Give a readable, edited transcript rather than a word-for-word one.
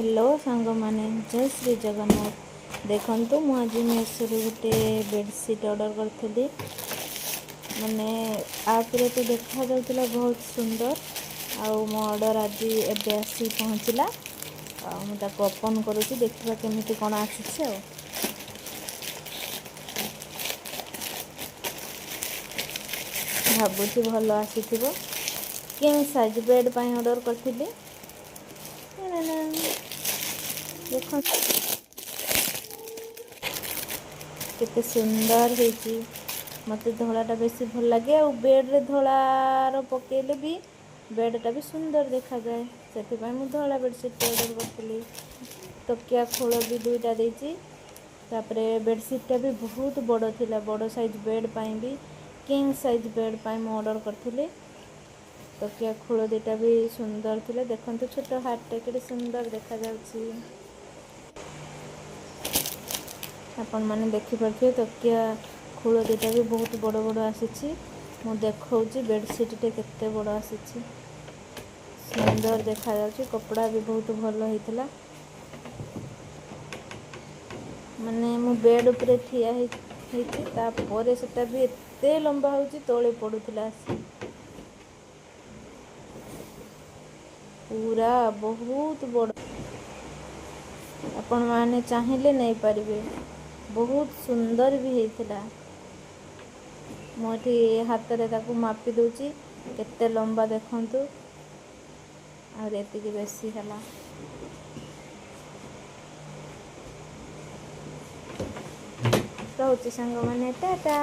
Hello सांग माने जय श्री जगन्नाथ। देखंतु मु आज मेसो गोटे बेडसीट ऑर्डर करी माने आप रे तो देखा जाउतला बहुत सुंदर। आउ मो ऑर्डर आज एबे आसी पहुँचला। मु ताको ओपन करूची देखिबा केमिति कोन आसीछि। भाबुची भल आसीथिबो। किंग साइज बेड पाई ऑर्डर करथिली। देख केते सुंदर हेची। मते धलाटा बेसी भल लगे। आ बेड रे धलार पकेले भी बेडटा भी सुंदर देखा जाए। सेथिपाई मु धला बेडशीट ऑर्डर करथिली। तकिया खोल भी दुईटा देची। तापरे बेडशीटा भी बहुत बड़ थिला। बड़ साइज बेड पाई भी किंग साइज बेड पाई मु ऑर्डर करथिली। तकिया खोल दुईटा भी सुंदर थिले। देखंतु छोट हार्ट केते सुंदर देखा जाउची। आपण माने देखि परथिए तकिया खोल दुईटा भी बहुत बड़ बड़ आसीछि। मु देखौची बेडशीट टे केते बड़ आसीछि। सुंदर देखा जाउची। कपड़ा भी बहुत भल हेतिला। माने मु बेड ऊपर ठिया हेछि तापरे सेटा भी एते लंबा होउची तळे पडुथिला आसी। पूरा बहुत बड़। आपण माने चाहिले नै परिबे। बहुत सुंदर भी हेतिला। मोठी हाथ रे ताकू मापी दोची केते लंबा देखंतु। और एतिकी बेसी हला। रहउची संग माने टाटा।